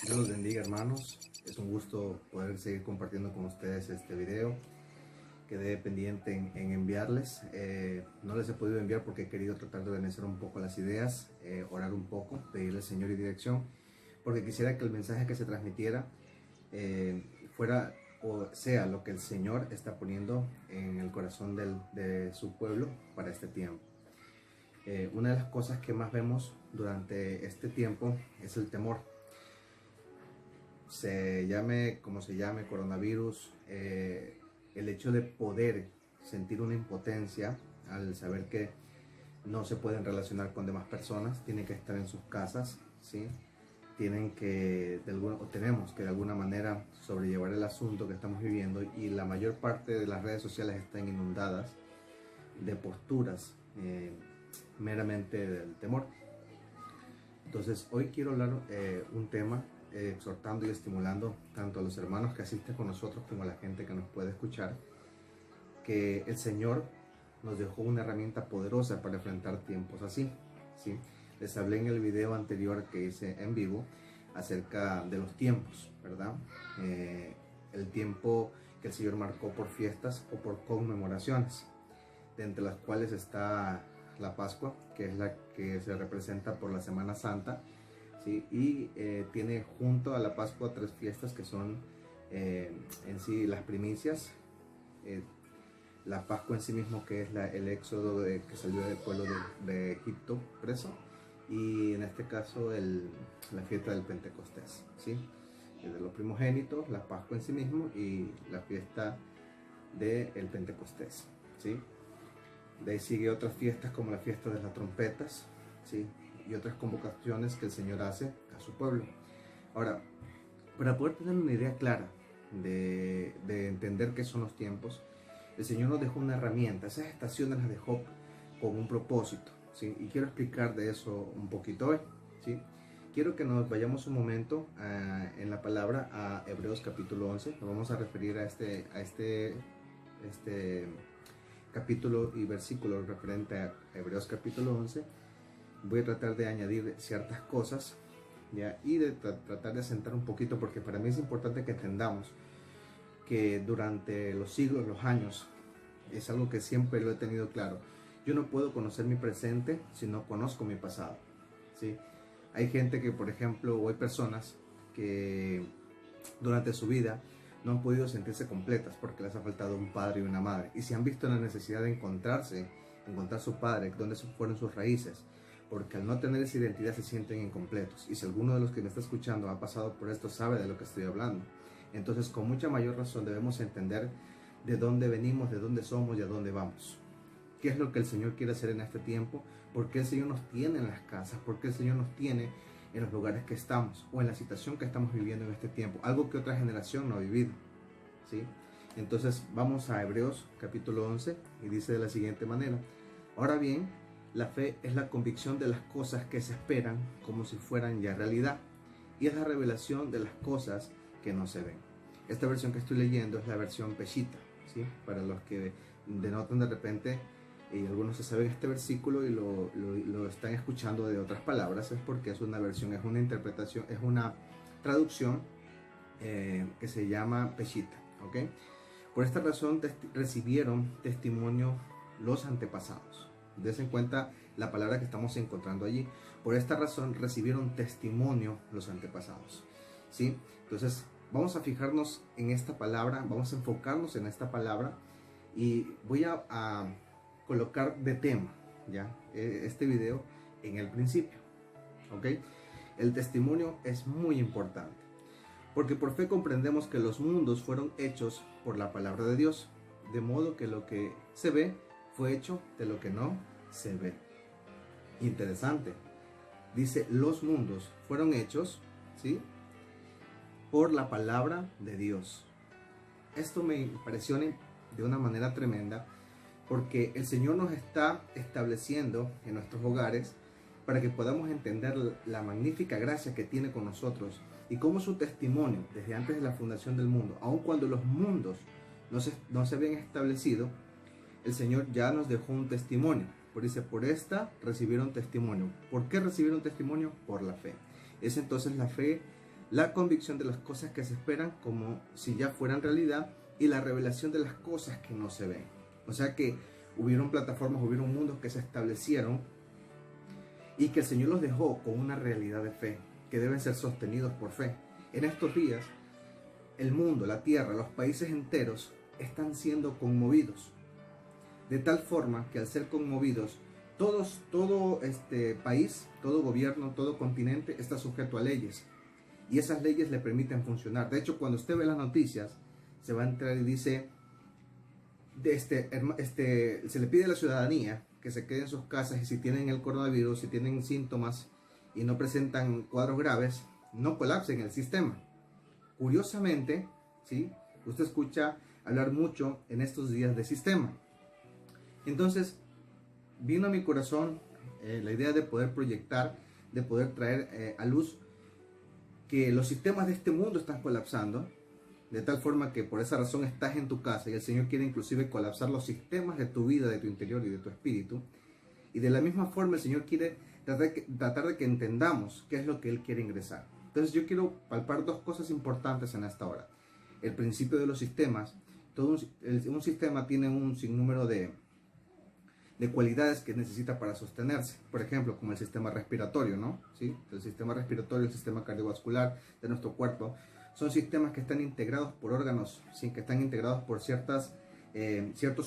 Dios los bendiga, hermanos. Es un gusto poder seguir compartiendo con ustedes este video. Quedé pendiente en enviarles. No les he podido enviar porque he querido tratar de organizar un poco las ideas, orar un poco, pedirle al Señor y dirección, porque quisiera que el mensaje que se transmitiera fuera o sea lo que el Señor está poniendo en el corazón de su pueblo para este tiempo. Una de las cosas que más vemos durante este tiempo es el temor. Se llame como se llame, coronavirus, el hecho de poder sentir una impotencia al saber que no se pueden relacionar con demás personas, tienen que estar en sus casas, ¿sí? Tienen que, o tenemos que de alguna manera sobrellevar el asunto que estamos viviendo, y la mayor parte de las redes sociales están inundadas de posturas meramente del temor. Entonces hoy quiero hablar un tema exhortando y estimulando tanto a los hermanos que asisten con nosotros como a la gente que nos puede escuchar, que el Señor nos dejó una herramienta poderosa para enfrentar tiempos así, ¿sí? Les hablé en el video anterior que hice en vivo acerca de los tiempos, ¿verdad? El tiempo que el Señor marcó por fiestas o por conmemoraciones, de entre las cuales está la Pascua, que es la que se representa por la Semana Santa, ¿sí? Y tiene junto a la Pascua tres fiestas que son en sí las primicias. La Pascua en sí mismo, que es el éxodo que salió del pueblo de Egipto preso, y en este caso la fiesta del Pentecostés, ¿sí? De los primogénitos, la Pascua en sí mismo y la fiesta del Pentecostés, ¿sí? De ahí sigue otras fiestas como la fiesta de las trompetas, ¿sí? Y otras convocaciones que el Señor hace a su pueblo. Ahora, para poder tener una idea clara de entender qué son los tiempos, el Señor nos dejó una herramienta. Esas estaciones las dejó con un propósito, ¿sí? Y quiero explicar de eso un poquito hoy, ¿sí? Quiero que nos vayamos un momento en la palabra a Hebreos capítulo 11. Nos vamos a referir a este capítulo y versículo referente a Hebreos capítulo 11. Voy a tratar de añadir ciertas cosas, ¿ya? Y de tratar de asentar un poquito, porque para mí es importante que entendamos que durante los siglos, los años, es algo que siempre lo he tenido claro. Yo no puedo conocer mi presente si no conozco mi pasado, ¿sí? Hay gente que, por ejemplo, o hay personas que durante su vida no han podido sentirse completas porque les ha faltado un padre y una madre, y se han visto en la necesidad de encontrar su padre, donde fueron sus raíces, porque al no tener esa identidad se sienten incompletos. Y si alguno de los que me está escuchando ha pasado por esto, sabe de lo que estoy hablando. Entonces, con mucha mayor razón debemos entender de dónde venimos, de dónde somos y a dónde vamos. ¿Qué es lo que el Señor quiere hacer en este tiempo? ¿Por qué el Señor nos tiene en las casas? ¿Por qué el Señor nos tiene en los lugares que estamos o en la situación que estamos viviendo en este tiempo? Algo que otra generación no ha vivido, ¿sí? Entonces vamos a Hebreos capítulo 11 y dice de la siguiente manera: ahora bien, la fe es la convicción de las cosas que se esperan como si fueran ya realidad, y es la revelación de las cosas que no se ven. Esta versión que estoy leyendo es la versión Peshitta, ¿sí? Para los que denotan de repente, y algunos se saben este versículo y lo están escuchando de otras palabras, es porque es una versión, es una interpretación, es una traducción que se llama Peshitta, ¿ok? Por esta razón recibieron testimonio los antepasados. Dense en cuenta la palabra que estamos encontrando allí. Por esta razón recibieron testimonio los antepasados, ¿sí? Entonces vamos a fijarnos en esta palabra, vamos a enfocarnos en esta palabra, y voy a colocar de tema, ¿ya? Este video en el principio, ¿ok? El testimonio es muy importante, porque por fe comprendemos que los mundos fueron hechos por la palabra de Dios, de modo que lo que se ve fue hecho de lo que no se ve. Interesante. Dice, los mundos fueron hechos, ¿sí?, por la palabra de Dios. Esto me impresiona de una manera tremenda, porque el Señor nos está estableciendo en nuestros hogares para que podamos entender la magnífica gracia que tiene con nosotros, y cómo su testimonio desde antes de la fundación del mundo, aun cuando los mundos no se habían establecido, el Señor ya nos dejó un testimonio. Por esta recibieron testimonio. ¿Por qué recibieron testimonio? Por la fe. Es entonces la fe la convicción de las cosas que se esperan como si ya fueran realidad y la revelación de las cosas que no se ven. O sea que hubieron plataformas, hubieron mundos que se establecieron y que el Señor los dejó con una realidad de fe, que deben ser sostenidos por fe. En estos días, el mundo, la tierra, los países enteros están siendo conmovidos, de tal forma que al ser conmovidos, todo este país, todo gobierno, todo continente está sujeto a leyes, y esas leyes le permiten funcionar. De hecho, cuando usted ve las noticias, se va a entrar y dice, se le pide a la ciudadanía que se quede en sus casas, y si tienen el coronavirus, si tienen síntomas y no presentan cuadros graves, no colapsen el sistema. Curiosamente, ¿sí?, usted escucha hablar mucho en estos días de sistema. Entonces, vino a mi corazón la idea de poder proyectar, de poder traer a luz que los sistemas de este mundo están colapsando, de tal forma que por esa razón estás en tu casa y el Señor quiere inclusive colapsar los sistemas de tu vida, de tu interior y de tu espíritu. Y de la misma forma el Señor quiere tratar de que entendamos qué es lo que Él quiere ingresar. Entonces yo quiero palpar dos cosas importantes en esta hora. El principio de los sistemas. Un sistema tiene un sinnúmero de cualidades que necesita para sostenerse. Por ejemplo, como el sistema respiratorio, ¿no? ¿Sí? El sistema respiratorio, el sistema cardiovascular de nuestro cuerpo, son sistemas que están integrados por órganos, ¿sí?, que están integrados por ciertos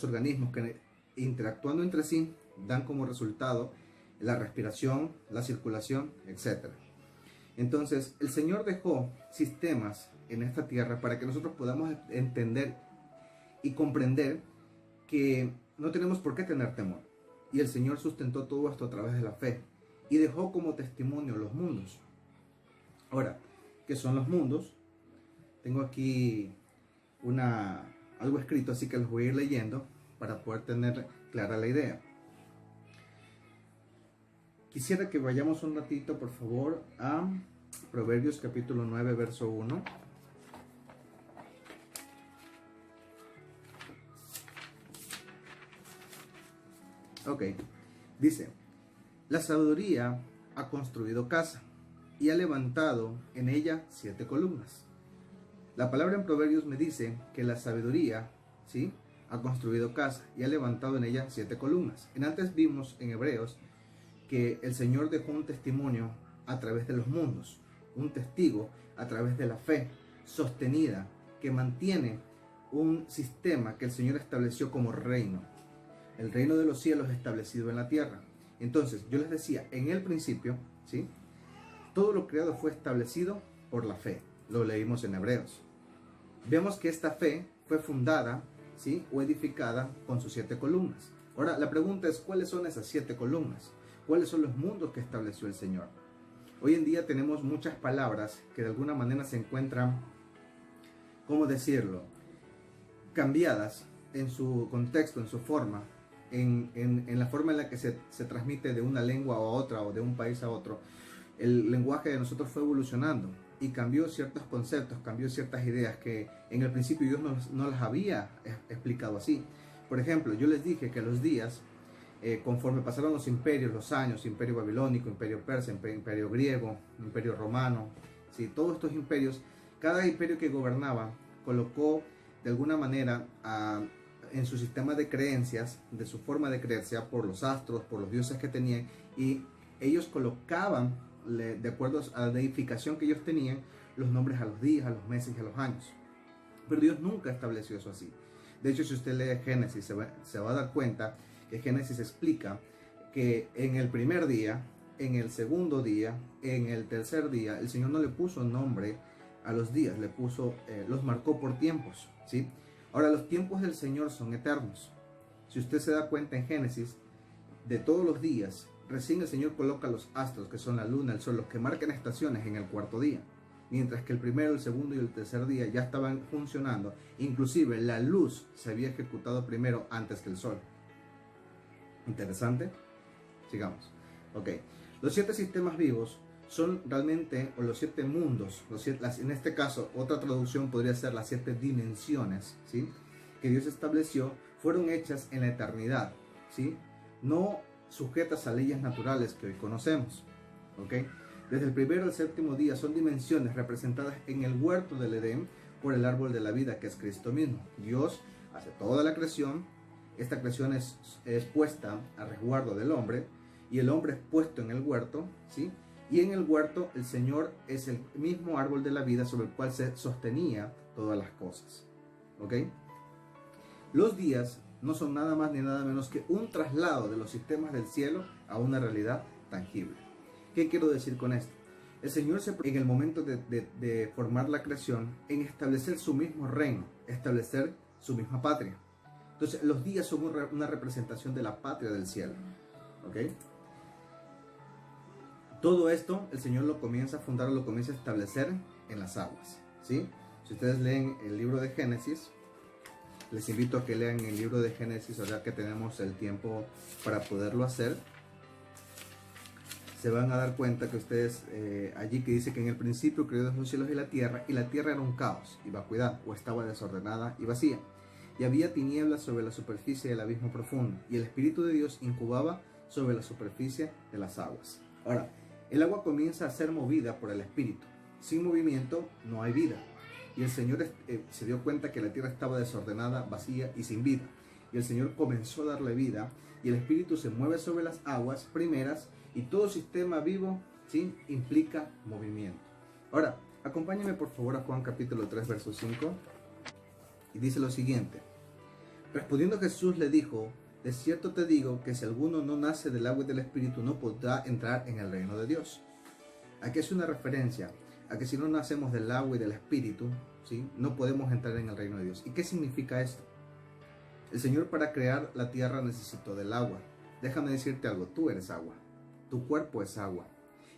organismos que, interactuando entre sí, dan como resultado la respiración, la circulación, etc. Entonces, el Señor dejó sistemas en esta tierra para que nosotros podamos entender y comprender que no tenemos por qué tener temor. Y el Señor sustentó todo esto a través de la fe y dejó como testimonio los mundos. Ahora, ¿qué son los mundos? Tengo aquí algo escrito, así que los voy a ir leyendo para poder tener clara la idea. Quisiera que vayamos un ratito, por favor, a Proverbios capítulo 9, verso 1. Ok, dice: la sabiduría ha construido casa y ha levantado en ella 7 columnas. La palabra en Proverbios me dice que la sabiduría, ¿sí?, ha construido casa y ha levantado en ella 7 columnas. Antes vimos en Hebreos que el Señor dejó un testimonio a través de los mundos, un testigo a través de la fe sostenida que mantiene un sistema que el Señor estableció como reino, el reino de los cielos establecido en la tierra. Entonces, yo les decía, en el principio, ¿sí?, todo lo creado fue establecido por la fe. Lo leímos en Hebreos. Vemos que esta fe fue fundada, ¿sí?, o edificada con sus 7 columnas. Ahora, la pregunta es, ¿cuáles son esas 7 columnas? ¿Cuáles son los mundos que estableció el Señor? Hoy en día tenemos muchas palabras que de alguna manera se encuentran, ¿cómo decirlo?, cambiadas en su contexto, en su forma, en la forma en la que se transmite de una lengua a otra o de un país a otro. El lenguaje de nosotros fue evolucionando y cambió ciertos conceptos, cambió ciertas ideas que en el principio Dios no las había explicado así. Por ejemplo, yo les dije que los días, conforme pasaron los imperios, los años, imperio babilónico, imperio persa, imperio griego, imperio romano, ¿sí?, todos estos imperios, cada imperio que gobernaba colocó de alguna manera en su sistema de creencias, de su forma de creer, sea por los astros, por los dioses que tenían, y ellos colocaban, de acuerdo a la edificación que ellos tenían, los nombres a los días, a los meses y a los años. Pero Dios nunca estableció eso así. De hecho, si usted lee Génesis, se va a dar cuenta que Génesis explica que en el primer día, en el segundo día, en el tercer día, el Señor no le puso nombre a los días, los marcó por tiempos, ¿sí? Ahora, los tiempos del Señor son eternos. Si usted se da cuenta en Génesis, de todos los días, recién el Señor coloca los astros, que son la luna, el sol, los que marcan estaciones, en el cuarto día. Mientras que el primero, el segundo y el tercer día ya estaban funcionando. Inclusive la luz se había ejecutado primero antes que el sol. ¿Interesante? Sigamos. Ok. Los 7 sistemas vivos son realmente, o los 7 mundos, en este caso, otra traducción podría ser las 7 dimensiones, ¿sí?, que Dios estableció, fueron hechas en la eternidad, ¿sí?, no sujetas a leyes naturales que hoy conocemos, ¿ok? Desde el primero al séptimo día son dimensiones representadas en el huerto del Edén por el árbol de la vida, que es Cristo mismo. Dios hace toda la creación. Esta creación es puesta a resguardo del hombre, y el hombre es puesto en el huerto, ¿sí? Y en el huerto el Señor es el mismo árbol de la vida sobre el cual se sostenía todas las cosas. ¿Ok? Los días no son nada más ni nada menos que un traslado de los sistemas del cielo a una realidad tangible. ¿Qué quiero decir con esto? El Señor en el momento de formar la creación, en establecer su mismo reino, establecer su misma patria. Entonces los días son una representación de la patria del cielo. ¿Ok? Todo esto el Señor lo comienza a fundar, lo comienza a establecer en las aguas, ¿sí? Si ustedes leen el libro de Génesis, les invito a que lean el libro de Génesis, ahora que tenemos el tiempo para poderlo hacer. Se van a dar cuenta que ustedes, allí que dice que en el principio creó Dios los cielos y la tierra era un caos y vacuidad, o estaba desordenada y vacía. Y había tinieblas sobre la superficie del abismo profundo, y el Espíritu de Dios incubaba sobre la superficie de las aguas. Ahora, el agua comienza a ser movida por el Espíritu. Sin movimiento no hay vida. Y el Señor se dio cuenta que la tierra estaba desordenada, vacía y sin vida. Y el Señor comenzó a darle vida, y el Espíritu se mueve sobre las aguas primeras, y todo sistema vivo, ¿sí?, implica movimiento. Ahora, acompáñenme por favor a Juan capítulo 3, verso 5, y dice lo siguiente. Respondiendo Jesús le dijo: de cierto te digo que si alguno no nace del agua y del Espíritu no podrá entrar en el reino de Dios. Aquí es una referencia a que si no nacemos del agua y del Espíritu, ¿sí?, no podemos entrar en el reino de Dios. ¿Y qué significa esto? El Señor, para crear la tierra, necesitó del agua. Déjame decirte algo, tú eres agua, tu cuerpo es agua,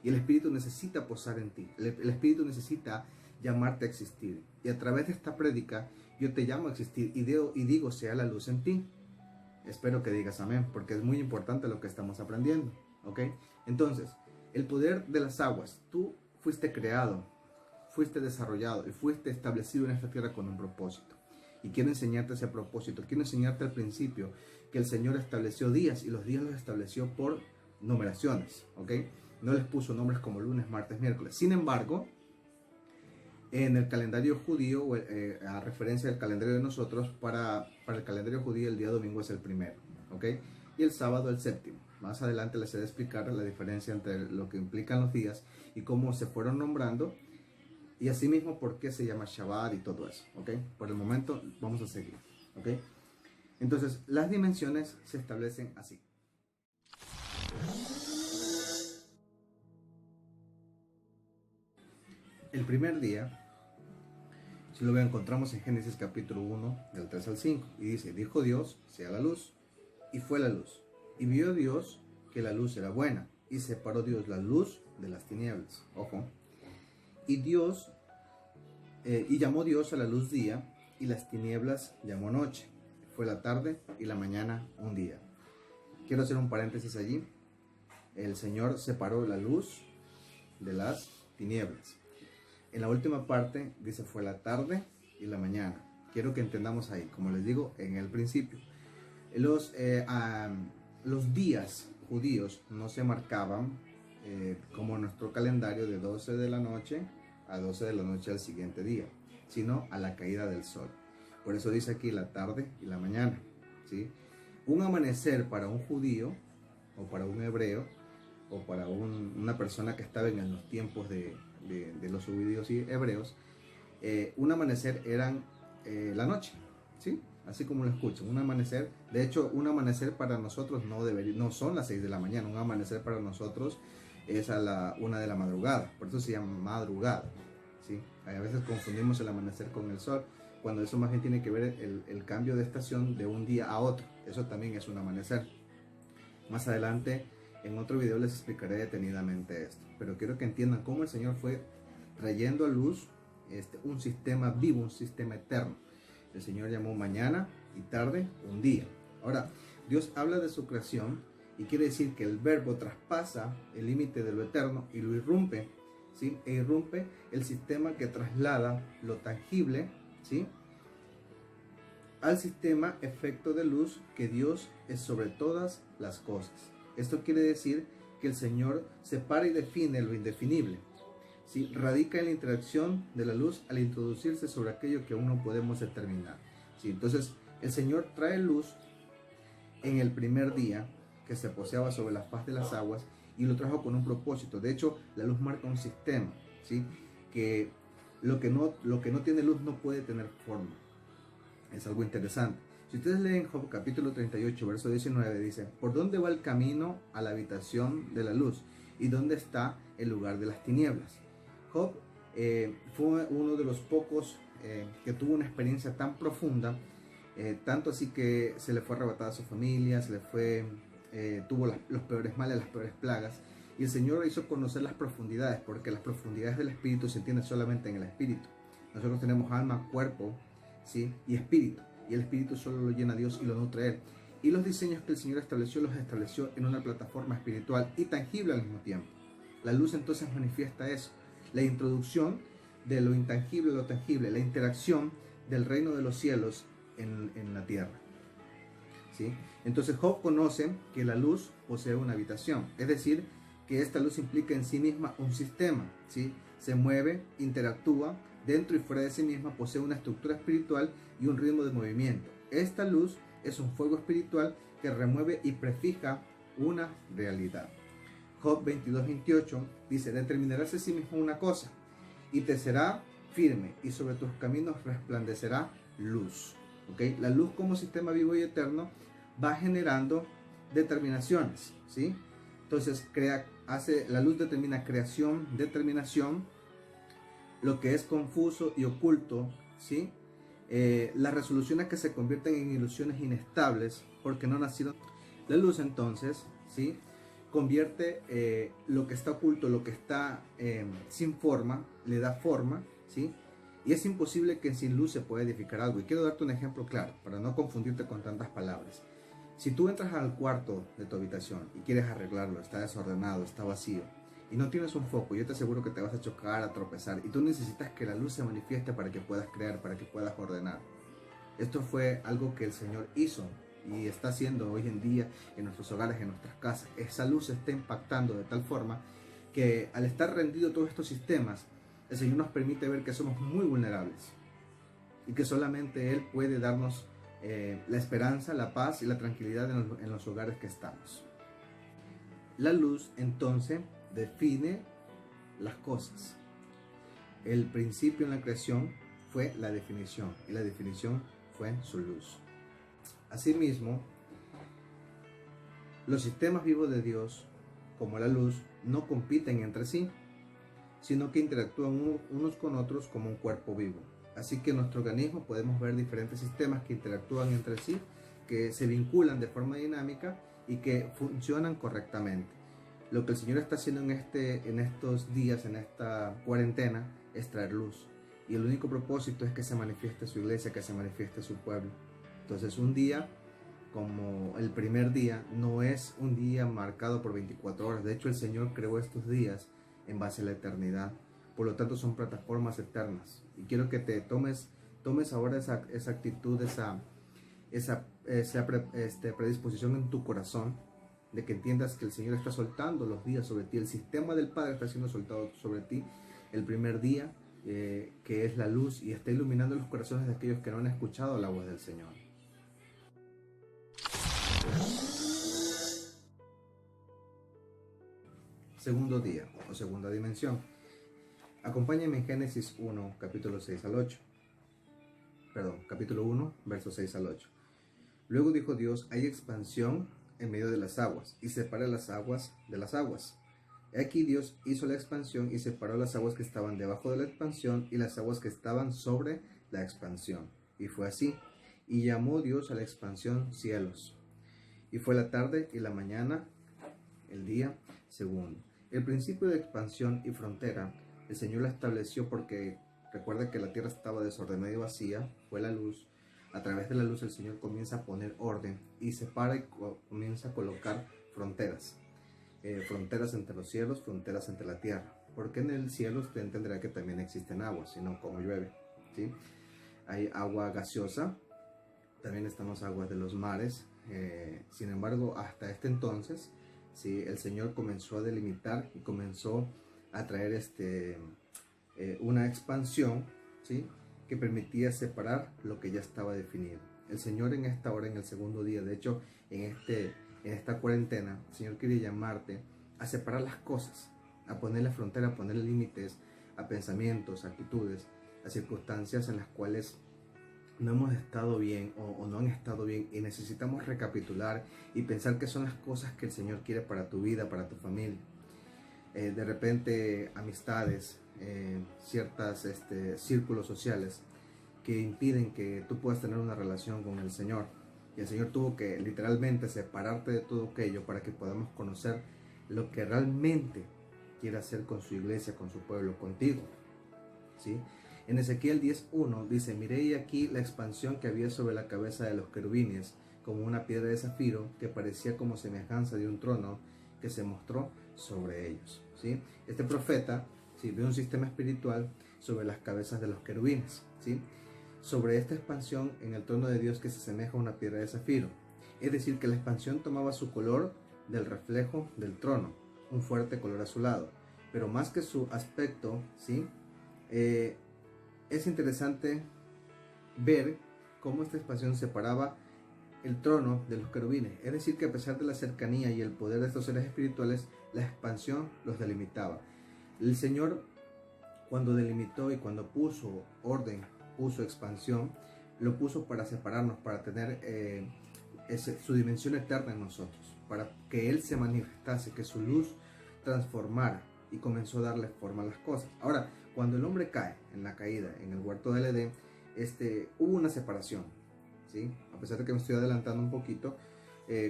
y el Espíritu necesita posar en ti. El Espíritu necesita llamarte a existir, y a través de esta prédica yo te llamo a existir y digo sea la luz en ti. Espero que digas amén, porque es muy importante lo que estamos aprendiendo, ¿ok? Entonces, el poder de las aguas. Tú fuiste creado, fuiste desarrollado y fuiste establecido en esta tierra con un propósito. Y quiero enseñarte ese propósito. Quiero enseñarte al principio que el Señor estableció días, y los días los estableció por numeraciones, ¿ok? No les puso nombres como lunes, martes, miércoles. Sin embargo, en el calendario judío, a referencia del calendario de nosotros, para el calendario judío el día domingo es el primero, ¿ok? Y el sábado el séptimo. Más adelante les he de explicar la diferencia entre lo que implican los días y cómo se fueron nombrando, y asimismo por qué se llama Shabbat y todo eso, ¿ok? Por el momento vamos a seguir, ¿ok? Entonces, las dimensiones se establecen así. El primer día, si lo encontramos en Génesis capítulo 1, del 3 al 5, y dice: dijo Dios, sea la luz, y fue la luz. Y vio Dios que la luz era buena, y separó Dios la luz de las tinieblas. Ojo. Y llamó Dios a la luz día, y las tinieblas llamó noche. Fue la tarde y la mañana un día. Quiero hacer un paréntesis allí. El Señor separó la luz de las tinieblas. En la última parte dice: fue la tarde y la mañana. Quiero que entendamos ahí, como les digo en el principio, los días judíos no se marcaban como nuestro calendario de 12 de la noche a 12 de la noche al siguiente día, sino a la caída del sol. Por eso dice aquí la tarde y la mañana, ¿sí? Un amanecer para un judío, o para un hebreo, o para una persona que estaba en los tiempos de los judíos y hebreos, un amanecer eran la noche, ¿sí? Así como lo escuchan, un amanecer. De hecho, un amanecer para nosotros no son las 6 de la mañana. Un amanecer para nosotros es a la 1 de la madrugada. Por eso se llama madrugada, ¿sí? A veces confundimos el amanecer con el sol, cuando eso más bien tiene que ver el cambio de estación de un día a otro. Eso también es un amanecer. Más adelante, en otro video, les explicaré detenidamente esto. Pero quiero que entiendan cómo el Señor fue trayendo a luz un sistema vivo, un sistema eterno. El Señor llamó mañana y tarde un día. Ahora, Dios habla de su creación y quiere decir que el verbo traspasa el límite de lo eterno y lo irrumpe, ¿sí? E irrumpe el sistema que traslada lo tangible, ¿sí?, al sistema efecto de luz, que Dios es sobre todas las cosas. Esto quiere decir que el Señor separa y define lo indefinible. ¿Sí? Radica en la interacción de la luz al introducirse sobre aquello que aún no podemos determinar. ¿Sí? Entonces, el Señor trae luz en el primer día que se poseaba sobre la faz de las aguas y lo trajo con un propósito. De hecho, la luz marca un sistema, ¿sí? Que lo que no tiene luz no puede tener forma. Es algo interesante. Si ustedes leen Job capítulo 38, verso 19, dice: ¿por dónde va el camino a la habitación de la luz? ¿Y dónde está el lugar de las tinieblas? Job fue uno de los pocos que tuvo una experiencia tan profunda, tanto así que se le fue arrebatada a su familia, tuvo los peores males, las peores plagas, y el Señor hizo conocer las profundidades, porque las profundidades del espíritu se entienden solamente en el espíritu. Nosotros tenemos alma, cuerpo, ¿sí? Y espíritu, y el espíritu solo lo llena Dios y lo nutre Él. Y los diseños que el Señor estableció, los estableció en una plataforma espiritual y tangible al mismo tiempo. La luz entonces manifiesta eso, la introducción de lo intangible a lo tangible, la interacción del reino de los cielos en la tierra. ¿Sí? Entonces Job conoce que la luz posee una habitación, es decir, que esta luz implica en sí misma un sistema, ¿sí? Se mueve, interactúa, dentro y fuera de sí misma posee una estructura espiritual y un ritmo de movimiento. Esta luz es un fuego espiritual que remueve y prefija una realidad. Job 22:28 dice: determinarás a sí mismo una cosa y te será firme, y sobre tus caminos resplandecerá luz. ¿Okay? La luz como sistema vivo y eterno va generando determinaciones, ¿sí? Entonces la luz determina creación, determinación, lo que es confuso y oculto, ¿sí? Las resoluciones que se convierten en ilusiones inestables porque no nacieron. La luz entonces, ¿sí? Convierte lo que está oculto, lo que está sin forma, le da forma, ¿sí? Y es imposible que sin luz se pueda edificar algo. Y quiero darte un ejemplo claro, para no confundirte con tantas palabras. Si tú entras al cuarto de tu habitación y quieres arreglarlo, está desordenado, está vacío, y no tienes un foco, yo te aseguro que te vas a chocar, a tropezar, y tú necesitas que la luz se manifieste para que puedas crear, para que puedas ordenar. Esto fue algo que el Señor hizo y está haciendo hoy en día en nuestros hogares, en nuestras casas. Esa luz está impactando de tal forma que al estar rendido todos estos sistemas, el Señor nos permite ver que somos muy vulnerables y que solamente Él puede darnos la esperanza, la paz y la tranquilidad en los hogares que estamos. La luz entonces define las cosas. El principio en la creación fue la definición y la definición fue su luz. Asimismo, los sistemas vivos de Dios, como la luz, no compiten entre sí, sino que interactúan unos con otros como un cuerpo vivo. Así que en nuestro organismo podemos ver diferentes sistemas que interactúan entre sí, que se vinculan de forma dinámica y que funcionan correctamente. Lo que el Señor está haciendo en estos días, en esta cuarentena, es traer luz. Y el único propósito es que se manifieste su iglesia, que se manifieste su pueblo. Entonces un día como el primer día no es un día marcado por 24 horas. De hecho, el Señor creó estos días en base a la eternidad. Por lo tanto, son plataformas eternas. Y quiero que te tomes ahora esa actitud, esa predisposición en tu corazón, de que entiendas que el Señor está soltando los días sobre ti. El sistema del Padre está siendo soltado sobre ti el primer día, que es la luz, y está iluminando los corazones de aquellos que no han escuchado la voz del Señor. Segundo día o segunda dimensión. Acompáñame en Génesis 1, capítulo 6 al 8. Capítulo 1, versos 6 al 8. Luego dijo Dios: hay expansión en medio de las aguas, y separa las aguas de las aguas. Aquí Dios hizo la expansión y separó las aguas que estaban debajo de la expansión y las aguas que estaban sobre la expansión. Y fue así. Y llamó Dios a la expansión cielos. Y fue la tarde y la mañana, el día segundo. El principio de expansión y frontera, el Señor la estableció porque recuerda que la tierra estaba desordenada y vacía, fue la luz. A través de la luz el Señor comienza a poner orden y separa y comienza a colocar fronteras. Fronteras entre los cielos, fronteras entre la tierra. Porque en el cielo usted entenderá que también existen aguas, sino como llueve, ¿sí? Hay agua gaseosa, también están las aguas de los mares. Sin embargo, hasta este entonces ¿sí? El Señor comenzó a delimitar y comenzó a traer una expansión, ¿sí? Que permitía separar lo que ya estaba definido. El Señor en esta hora, en el segundo día, de hecho, en esta cuarentena, el Señor quiere llamarte a separar las cosas, a ponerle frontera, a ponerle límites a pensamientos, a actitudes, a circunstancias en las cuales no hemos estado bien o no han estado bien, y necesitamos recapitular y pensar qué son las cosas que el Señor quiere para tu vida, para tu familia. De repente amistades, ciertos círculos sociales que impiden que tú puedas tener una relación con el Señor. Y el Señor tuvo que literalmente separarte de todo aquello para que podamos conocer lo que realmente quiere hacer con su iglesia, con su pueblo, contigo, ¿sí? En Ezequiel 10:1 dice: miré aquí la expansión que había sobre la cabeza de los querubines, como una piedra de zafiro que parecía como semejanza de un trono que se mostró sobre ellos, ¿sí? Este profeta, ¿sí?, vio un sistema espiritual sobre las cabezas de los querubines, ¿sí?, sobre esta expansión en el trono de Dios que se asemeja a una piedra de zafiro. Es decir, que la expansión tomaba su color del reflejo del trono, un fuerte color azulado. Pero más que su aspecto, ¿sí?, es interesante ver cómo esta expansión separaba el trono de los querubines. Es decir, que a pesar de la cercanía y el poder de estos seres espirituales, la expansión los delimitaba. El Señor, cuando delimitó y cuando puso orden, puso expansión, lo puso para separarnos, para tener su dimensión eterna en nosotros, para que Él se manifestase, que su luz transformara y comenzó a darle forma a las cosas. Ahora, cuando el hombre cae en la caída en el huerto del Edén, hubo una separación, ¿sí? A pesar de que me estoy adelantando un poquito,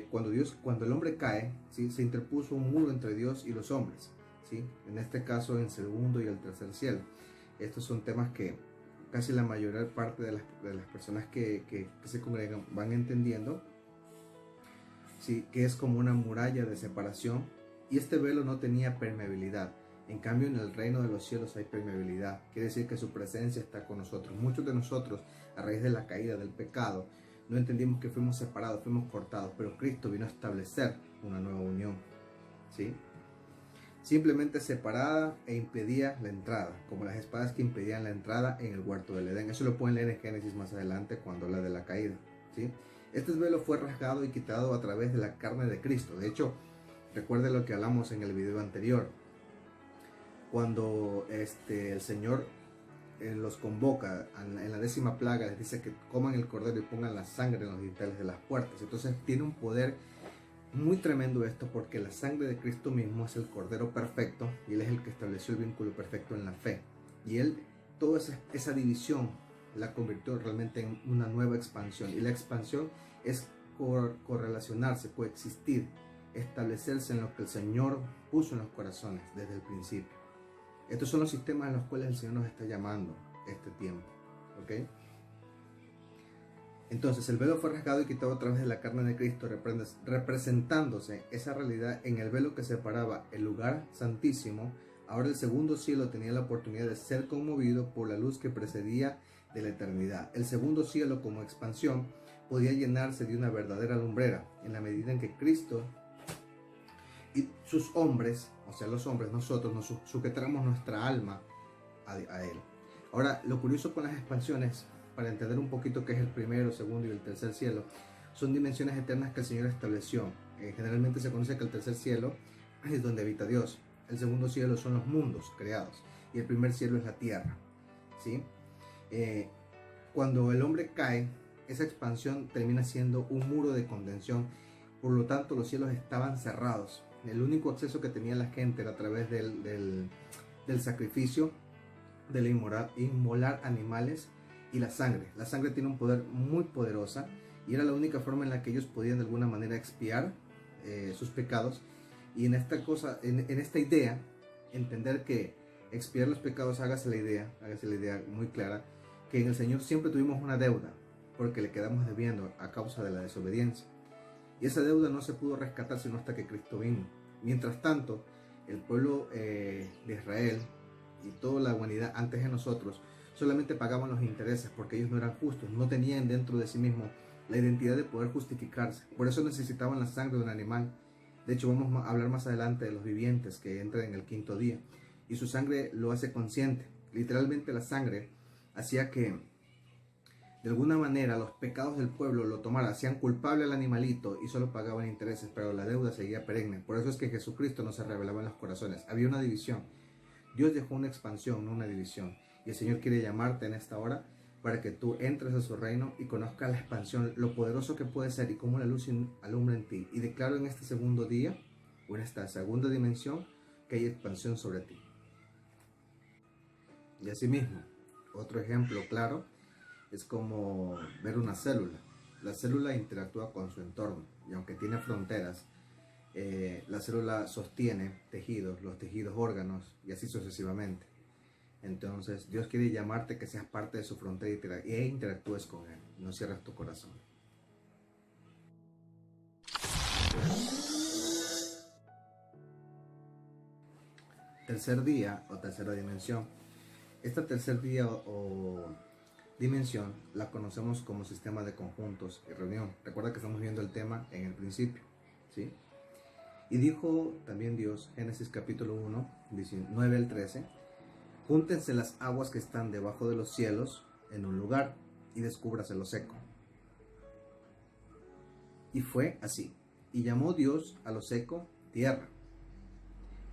cuando el hombre cae, ¿sí?, se interpuso un muro entre Dios y los hombres, ¿sí? En este caso, en el segundo y el tercer cielo. Estos son temas que casi la mayor parte de las personas que se congregan van entendiendo, ¿sí?, que es como una muralla de separación, y este velo no tenía permeabilidad. En cambio, en el reino de los cielos hay permeabilidad. Quiere decir que su presencia está con nosotros. Muchos de nosotros, a raíz de la caída, del pecado, no entendimos que fuimos separados, fuimos cortados, pero Cristo vino a establecer una nueva unión, ¿sí? Simplemente separada e impedía la entrada, como las espadas que impedían la entrada en el huerto del Edén. Eso lo pueden leer en Génesis más adelante, cuando habla de la caída, ¿sí? Este velo fue rasgado y quitado a través de la carne de Cristo. De hecho, recuerde lo que hablamos en el video anterior, cuando el Señor los convoca en la 10ª plaga, les dice que coman el cordero y pongan la sangre en los dinteles de las puertas. Entonces tiene un poder muy tremendo esto, porque la sangre de Cristo mismo es el cordero perfecto, y Él es el que estableció el vínculo perfecto en la fe, y Él toda esa división la convirtió realmente en una nueva expansión. Y la expansión es correlacionarse, coexistir, establecerse en lo que el Señor puso en los corazones desde el principio. Estos son los sistemas en los cuales el Señor nos está llamando este tiempo, ¿ok? Entonces el velo fue rasgado y quitado a través de la carne de Cristo, representándose esa realidad en el velo que separaba el lugar santísimo. Ahora el segundo cielo tenía la oportunidad de ser conmovido por la luz que precedía de la eternidad. El segundo cielo, como expansión, podía llenarse de una verdadera lumbrera en la medida en que Cristo y sus hombres, o sea los hombres, nosotros nos sujetáramos nuestra alma a Él. Ahora, lo curioso con las expansiones, para entender un poquito qué es el primero, segundo y el tercer cielo, son dimensiones eternas que el Señor estableció. Generalmente se conoce que el tercer cielo es donde habita Dios, el segundo cielo son los mundos creados, y el primer cielo es la tierra, ¿sí? Cuando el hombre cae, esa expansión termina siendo un muro de contención. Por lo tanto, los cielos estaban cerrados. El único acceso que tenía la gente era a través del sacrificio, de la inmolar animales y la sangre. La sangre tiene un poder muy poderosa, y era la única forma en la que ellos podían de alguna manera expiar sus pecados. Y en esta idea, entender que expiar los pecados, hágase la idea muy clara, que en el Señor siempre tuvimos una deuda, porque le quedamos debiendo a causa de la desobediencia. Y esa deuda no se pudo rescatar sino hasta que Cristo vino. Mientras tanto, el pueblo de Israel y toda la humanidad antes de nosotros solamente pagaban los intereses, porque ellos no eran justos, no tenían dentro de sí mismos la identidad de poder justificarse. Por eso necesitaban la sangre de un animal. De hecho, vamos a hablar más adelante de los vivientes que entran en el quinto día. Y su sangre lo hace consciente. Literalmente la sangre hacía que de alguna manera los pecados del pueblo lo tomaran, hacían culpable al animalito y solo pagaban intereses, pero la deuda seguía perenne. Por eso es que Jesucristo no se revelaba en los corazones. Había una división. Dios dejó una expansión, no una división. Y el Señor quiere llamarte en esta hora para que tú entres a su reino y conozcas la expansión, lo poderoso que puede ser y cómo la luz alumbra en ti. Y declaro en este segundo día, o en esta segunda dimensión, que hay expansión sobre ti. Y asimismo, otro ejemplo claro es como ver una célula. La célula interactúa con su entorno y aunque tiene fronteras, la célula sostiene tejidos, los tejidos órganos y así sucesivamente. Entonces Dios quiere llamarte que seas parte de su frontera y interactúes con Él, no cierres tu corazón. Tercer día o tercera dimensión. Esta tercer día o dimensión la conocemos como sistema de conjuntos y reunión. Recuerda que estamos viendo el tema en el principio, ¿sí? Y dijo también Dios, Génesis capítulo 1, 19 al 13, júntense las aguas que están debajo de los cielos en un lugar y descúbrase lo seco. Y fue así. Y llamó Dios a lo seco tierra,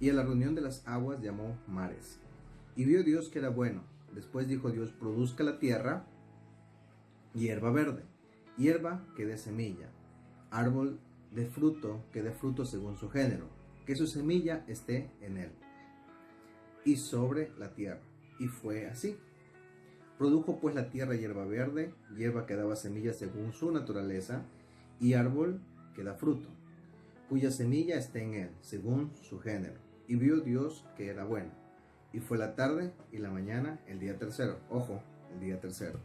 y a la reunión de las aguas llamó mares. Y vio Dios que era bueno. Después dijo Dios, produzca la tierra hierba verde, hierba que dé semilla, árbol de fruto que dé fruto según su género, que su semilla esté en él y sobre la tierra. Y fue así. Produjo pues la tierra hierba verde, hierba que daba semilla según su naturaleza, y árbol que da fruto, cuya semilla esté en él, según su género. Y vio Dios que era bueno. Y fue la tarde y la mañana, el día tercero. Ojo, el día tercero.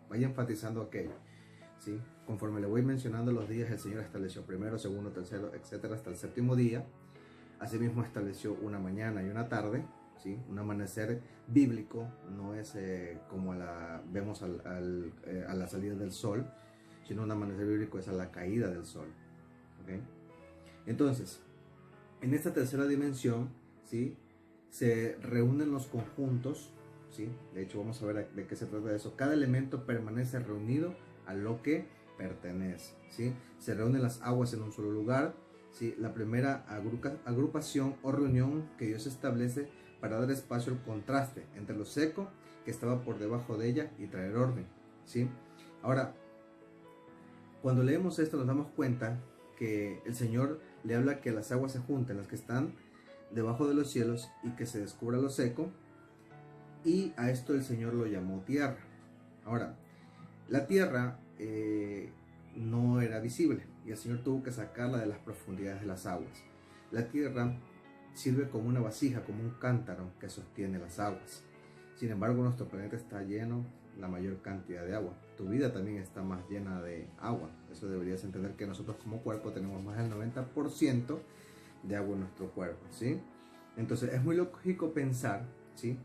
Vaya enfatizando aquello, ¿sí? Conforme le voy mencionando los días, el Señor estableció primero, segundo, tercero, etcétera, hasta el séptimo día. Asimismo estableció una mañana y una tarde, ¿sí? Un amanecer bíblico no es como vemos a la salida del sol, sino un amanecer bíblico es a la caída del sol, ¿okay? Entonces, en esta tercera dimensión, ¿sí?, se reúnen los conjuntos, ¿sí? De hecho, vamos a ver de qué se trata de eso. Cada elemento permanece reunido a lo que pertenece, ¿sí? Se reúnen las aguas en un solo lugar, ¿sí? La primera agrupación o reunión que Dios establece para dar espacio al contraste entre lo seco que estaba por debajo de ella y traer orden, ¿sí? Ahora, cuando leemos esto nos damos cuenta que el Señor le habla que las aguas se junten, las que están debajo de los cielos, y que se descubra lo seco, y a esto el Señor lo llamó tierra. Ahora, la tierra no era visible y el Señor tuvo que sacarla de las profundidades de las aguas. La tierra sirve como una vasija, como un cántaro que sostiene las aguas. Sin embargo, nuestro planeta está lleno la mayor cantidad de agua. Tu vida también está más llena de agua. Eso deberías entender, que nosotros como cuerpo tenemos más del 90% de agua en nuestro cuerpo, ¿sí? Entonces es muy lógico pensar, ¿sí?,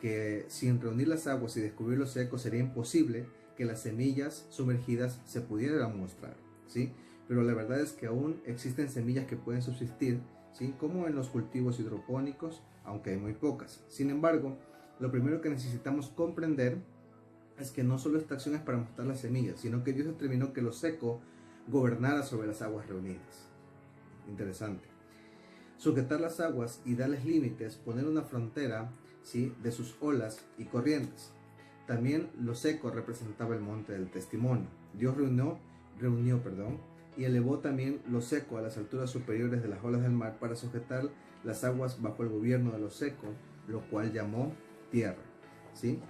que sin reunir las aguas y descubrir lo seco sería imposible que las semillas sumergidas se pudieran mostrar, ¿sí? Pero la verdad es que aún existen semillas que pueden subsistir, ¿sí?, como en los cultivos hidropónicos, aunque hay muy pocas. Sin embargo, lo primero que necesitamos comprender es que no solo esta acción es para mostrar las semillas, sino que Dios determinó que lo seco gobernara sobre las aguas reunidas. Interesante. Sujetar las aguas y darles límites, poner una frontera, ¿sí?, de sus olas y corrientes. También lo seco representaba el monte del testimonio. Dios reunió, y elevó también lo seco a las alturas superiores de las olas del mar para sujetar las aguas bajo el gobierno de lo seco, lo cual llamó tierra, ¿sí?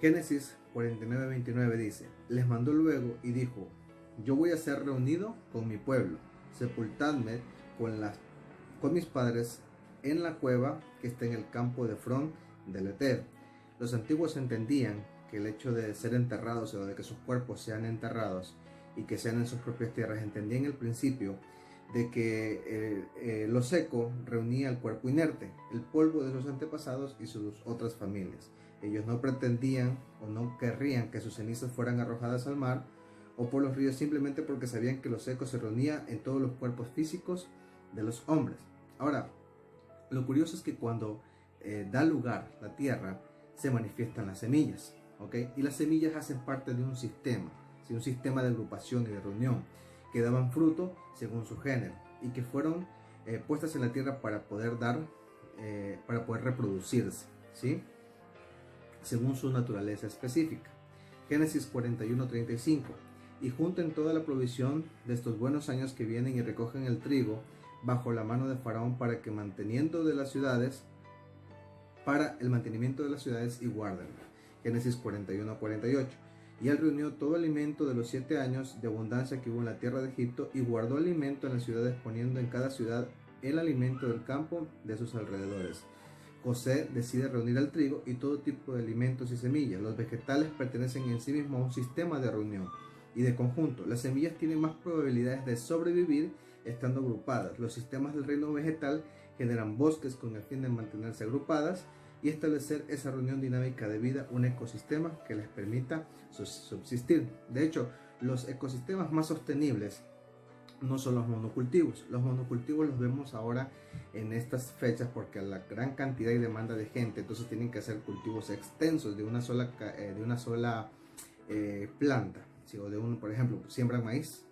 Génesis 49:29 dice, les mandó luego y dijo, yo voy a ser reunido con mi pueblo, sepultadme con mis padres en la cueva que está en el campo de Efrón del Eteo. Los antiguos entendían que el hecho de ser enterrados, o de que sus cuerpos sean enterrados y que sean en sus propias tierras, entendían el principio de que lo seco reunía el cuerpo inerte, el polvo de sus antepasados y sus otras familias. Ellos no pretendían o no querrían que sus cenizas fueran arrojadas al mar, o por los ríos, simplemente porque sabían que lo seco se reunía en todos los cuerpos físicos de los hombres. Ahora, lo curioso es que cuando da lugar la tierra, se manifiestan las semillas, ¿ok? Y las semillas hacen parte de un sistema, ¿sí? Un sistema de agrupación y de reunión, que daban fruto según su género, y que fueron puestas en la tierra para poder para poder reproducirse, ¿sí? Según su naturaleza específica. Génesis 41:35. Y junten toda la provisión de estos buenos años que vienen y recogen el trigo bajo la mano de Faraón para el mantenimiento de las ciudades y guárdenlo. Génesis 41:48. Y él reunió todo alimento de los 7 años de abundancia que hubo en la tierra de Egipto y guardó alimento en las ciudades, poniendo en cada ciudad el alimento del campo de sus alrededores. José decide reunir el trigo y todo tipo de alimentos y semillas. Los vegetales pertenecen en sí mismos a un sistema de reunión y de conjunto. Las semillas tienen más probabilidades de sobrevivir estando agrupadas. Los sistemas del reino vegetal generan bosques con el fin de mantenerse agrupadas y establecer esa reunión dinámica de vida, un ecosistema que les permita subsistir. De hecho, los ecosistemas más sostenibles no son los monocultivos. Los monocultivos los vemos ahora en estas fechas porque a la gran cantidad y demanda de gente, entonces tienen que hacer cultivos extensos de una sola planta, ¿sí? O por ejemplo, siembran maíz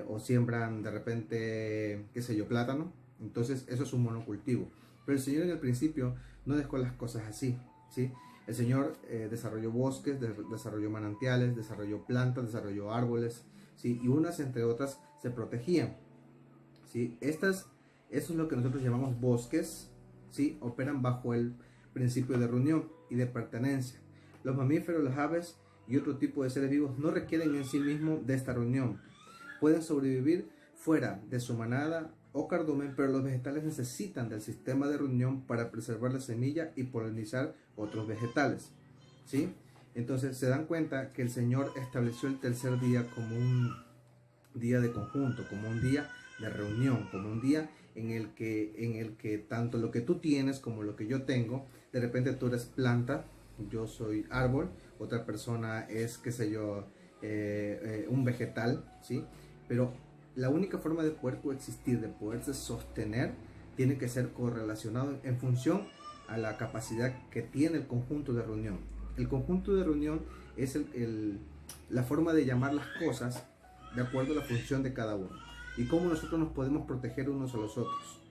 o siembran de repente, qué sé yo, plátano. Entonces eso es un monocultivo. Pero el Señor en el principio no dejó las cosas así, ¿sí? El Señor desarrolló bosques, desarrolló manantiales, desarrolló plantas, desarrolló árboles, ¿sí? Y unas entre otras se protegían, ¿sí? Eso es lo que nosotros llamamos bosques, ¿sí? Operan bajo el principio de reunión y de pertenencia. Los mamíferos, las aves y otro tipo de seres vivos no requieren en sí mismos de esta reunión. Pueden sobrevivir fuera de su manada o cardumen, pero los vegetales necesitan del sistema de reunión para preservar la semilla y polinizar otros vegetales, ¿sí? Entonces se dan cuenta que el Señor estableció el tercer día como un día de conjunto, como un día de reunión, como un día en el que tanto lo que tú tienes como lo que yo tengo, de repente tú eres planta, yo soy árbol, otra persona es, qué sé yo, un vegetal, ¿sí? Pero la única forma de poder coexistir, de poderse sostener, tiene que ser correlacionado en función a la capacidad que tiene el conjunto de reunión. El conjunto de reunión es la forma de llamar las cosas de acuerdo a la función de cada uno y cómo nosotros nos podemos proteger unos a los otros.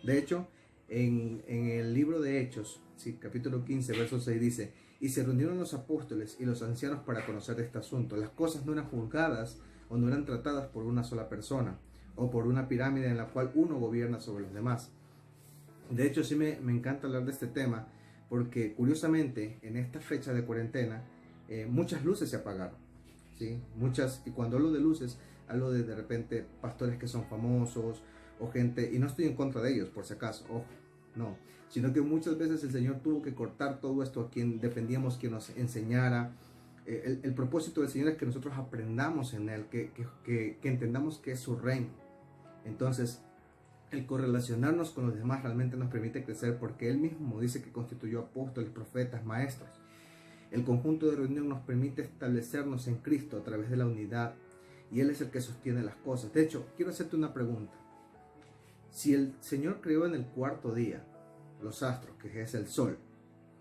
De hecho, en el libro de Hechos, ¿sí? Capítulo 15, verso 6 dice: y se reunieron los apóstoles y los ancianos para conocer este asunto. Las cosas no eran juzgadas o no eran tratadas por una sola persona o por una pirámide en la cual uno gobierna sobre los demás. De hecho, sí me encanta hablar de este tema porque curiosamente en esta fecha de cuarentena muchas luces se apagaron, ¿sí? Y cuando hablo de luces, hablo de repente pastores que son famosos o gente, y no estoy en contra de ellos por si acaso, ojo, no, sino que muchas veces el Señor tuvo que cortar todo esto a quien dependíamos que nos enseñara. El propósito del Señor es que nosotros aprendamos en Él, que entendamos que es su reino. Entonces, el correlacionarnos con los demás realmente nos permite crecer porque Él mismo dice que constituyó apóstoles, profetas, maestros. El conjunto de reunión nos permite establecernos en Cristo a través de la unidad y Él es el que sostiene las cosas. De hecho, quiero hacerte una pregunta. Si el Señor creó en el cuarto día los astros, que es el sol,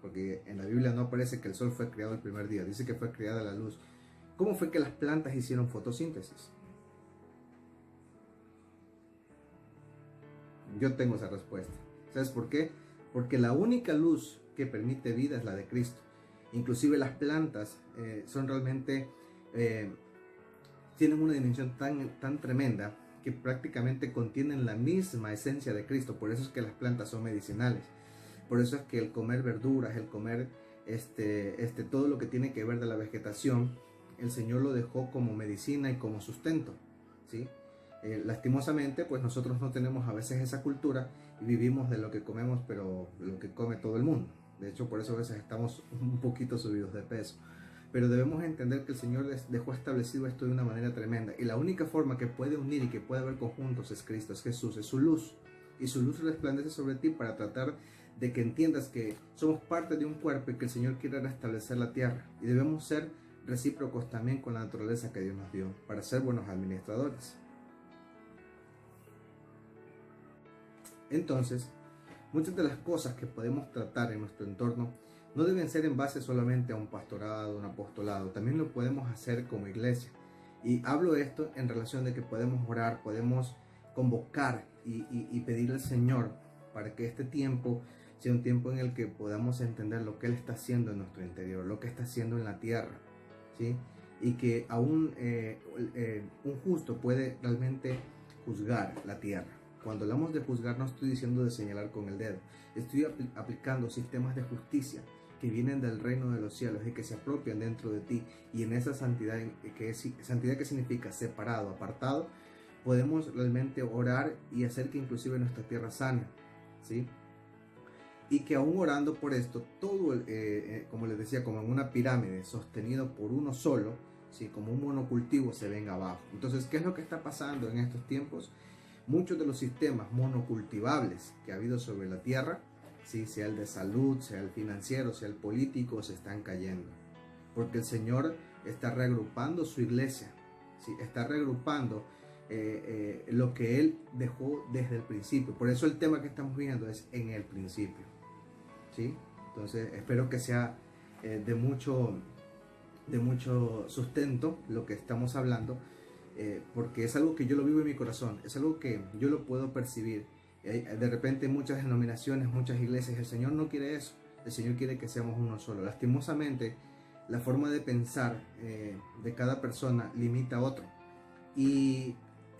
porque en la Biblia no aparece que el sol fue creado el primer día, dice que fue creada la luz, ¿cómo fue que las plantas hicieron fotosíntesis? Yo tengo esa respuesta. ¿Sabes por qué? Porque la única luz que permite vida es la de Cristo. Inclusive las plantas son realmente, tienen una dimensión tan tremenda que prácticamente contienen la misma esencia de Cristo. Por eso es que las plantas son medicinales. Por eso es que el comer verduras, el comer todo lo que tiene que ver de la vegetación, el Señor lo dejó como medicina y como sustento, ¿sí? Lastimosamente, pues nosotros no tenemos a veces esa cultura y vivimos de lo que comemos, pero lo que come todo el mundo. De hecho, por eso a veces estamos un poquito subidos de peso. Pero debemos entender que el Señor dejó establecido esto de una manera tremenda. Y la única forma que puede unir y que puede haber conjuntos es Cristo, es Jesús, es su luz. Y su luz resplandece sobre ti para tratar de que entiendas que somos parte de un cuerpo y que el Señor quiere restablecer la tierra. Y debemos ser recíprocos también con la naturaleza que Dios nos dio, para ser buenos administradores. Entonces, muchas de las cosas que podemos tratar en nuestro entorno no deben ser en base solamente a un pastorado, un apostolado, también lo podemos hacer como iglesia. Y hablo esto en relación de que podemos orar, podemos convocar y pedirle al Señor para que este tiempo sea un tiempo en el que podamos entender lo que Él está haciendo en nuestro interior, lo que está haciendo en la tierra, ¿sí? Y que aún un justo puede realmente juzgar la tierra. Cuando hablamos de juzgar, no estoy diciendo de señalar con el dedo, estoy aplicando sistemas de justicia que vienen del reino de los cielos y que se apropian dentro de ti, y en esa santidad, santidad que significa separado, apartado, podemos realmente orar y hacer que inclusive nuestra tierra sane, ¿sí? Y que aún orando por esto, todo, como les decía, como en una pirámide sostenido por uno solo, ¿sí? Como un monocultivo, se venga abajo. Entonces, ¿qué es lo que está pasando en estos tiempos? Muchos de los sistemas monocultivables que ha habido sobre la tierra, ¿sí? Sea el de salud, sea el financiero, sea el político, se están cayendo. Porque el Señor está reagrupando su iglesia, ¿sí? Está reagrupando lo que Él dejó desde el principio. Por eso el tema que estamos viendo es en el principio, ¿sí? Entonces espero que sea de mucho sustento lo que estamos hablando, porque es algo que yo lo vivo en mi corazón, es algo que yo lo puedo percibir. De repente muchas denominaciones, muchas iglesias, el Señor no quiere eso, el Señor quiere que seamos uno solo. Lastimosamente, la forma de pensar de cada persona limita a otro,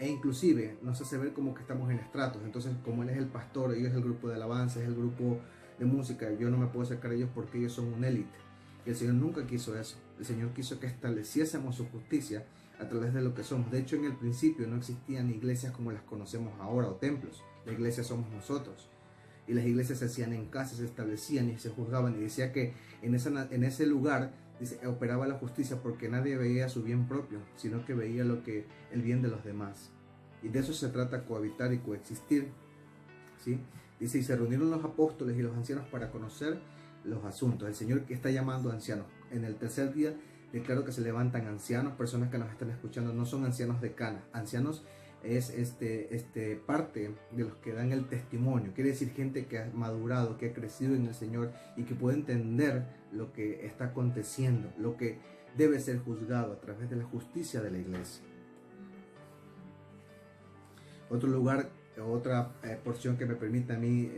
e inclusive nos hace ver como que estamos en estratos. Entonces, como Él es el pastor, ellos es el grupo de alabanza, es el grupo de música, yo no me puedo acercar a ellos porque ellos son una élite. Y el Señor nunca quiso eso. El Señor quiso que estableciésemos su justicia a través de lo que somos. De hecho, en el principio no existían iglesias como las conocemos ahora, o templos. La iglesia somos nosotros. Y las iglesias se hacían en casa, se establecían y se juzgaban. Y decía que en ese lugar operaba la justicia, porque nadie veía su bien propio, sino que veía el bien de los demás. Y de eso se trata, cohabitar y coexistir, ¿sí? Dice, y se reunieron los apóstoles y los ancianos para conocer los asuntos. El Señor que está llamando a ancianos. En el tercer día declaro que se levantan ancianos. Personas que nos están escuchando, no son ancianos de cana. Ancianos es parte de los que dan el testimonio. Quiere decir gente que ha madurado, que ha crecido en el Señor y que puede entender lo que está aconteciendo, lo que debe ser juzgado a través de la justicia de la iglesia. Otro lugar, otra porción que me permite a mí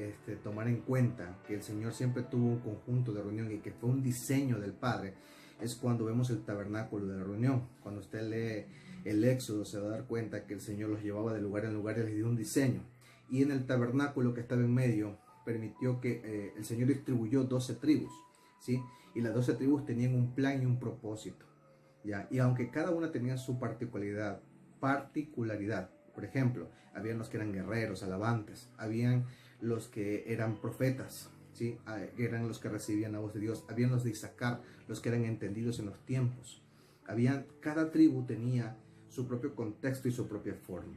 tomar en cuenta que el Señor siempre tuvo un conjunto de reunión y que fue un diseño del Padre, es cuando vemos el tabernáculo de la reunión. Cuando usted lee el Éxodo, se va a dar cuenta que el Señor los llevaba de lugar en lugar y les dio un diseño. Y en el tabernáculo que estaba en medio, permitió que el Señor distribuyó 12 tribus, ¿sí? Y las 12 tribus tenían un plan y un propósito, ¿ya? Y aunque cada una tenía su particularidad, por ejemplo, habían los que eran guerreros, alabantes, habían los que eran profetas, ¿sí? Eran los que recibían la voz de Dios, habían los de Isaacar, los que eran entendidos en los tiempos. Cada tribu tenía su propio contexto y su propia forma.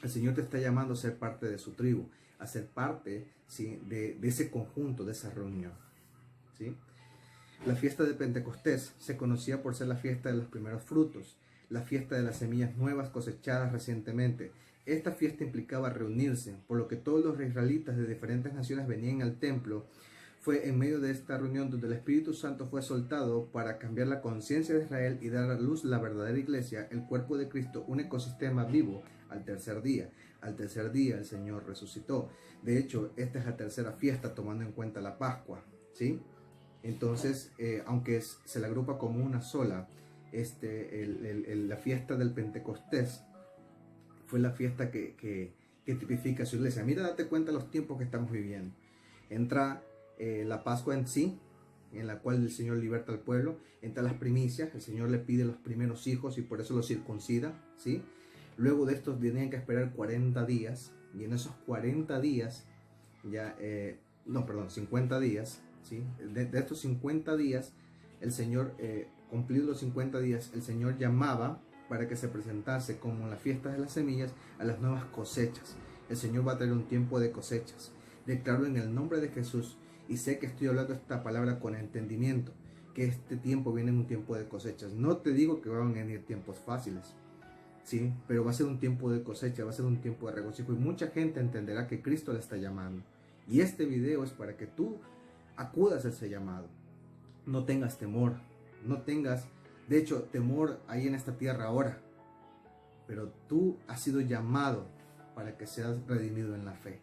El Señor te está llamando a ser parte de su tribu, a ser parte, ¿sí? de ese conjunto, de esa reunión, ¿sí? La fiesta de Pentecostés se conocía por ser la fiesta de los primeros frutos, la fiesta de las semillas nuevas cosechadas recientemente. Esta fiesta implicaba reunirse, por lo que todos los israelitas de diferentes naciones venían al templo. Fue en medio de esta reunión donde el Espíritu Santo fue soltado para cambiar la conciencia de Israel y dar a luz la verdadera iglesia, el cuerpo de Cristo, un ecosistema vivo al tercer día. Al tercer día el Señor resucitó. De hecho, esta es la tercera fiesta tomando en cuenta la Pascua, ¿sí? Entonces, aunque se la agrupa como una sola, la fiesta del Pentecostés fue la fiesta que tipifica su iglesia. Mira, date cuenta de los tiempos que estamos viviendo. Entra la Pascua en sí, en la cual el Señor liberta al pueblo. Entra las primicias, el Señor le pide los primeros hijos y por eso los circuncida, ¿sí? Luego de estos tenían que esperar 40 días, y en esos 40 días, 50 días, ¿sí? De estos 50 días, el Señor, cumplidos los 50 días, el Señor llamaba para que se presentase, como en la fiesta de las semillas, a las nuevas cosechas. El Señor va a traer un tiempo de cosechas. Declaro en el nombre de Jesús, y sé que estoy hablando esta palabra con entendimiento, que este tiempo viene un tiempo de cosechas. No te digo que van a venir tiempos fáciles, ¿sí? Pero va a ser un tiempo de cosecha, va a ser un tiempo de regocijo y mucha gente entenderá que Cristo le está llamando. Y este video es para que tú acudas a ese llamado. No tengas temor, no tengas, de hecho, temor hay en esta tierra ahora. Pero tú has sido llamado para que seas redimido en la fe.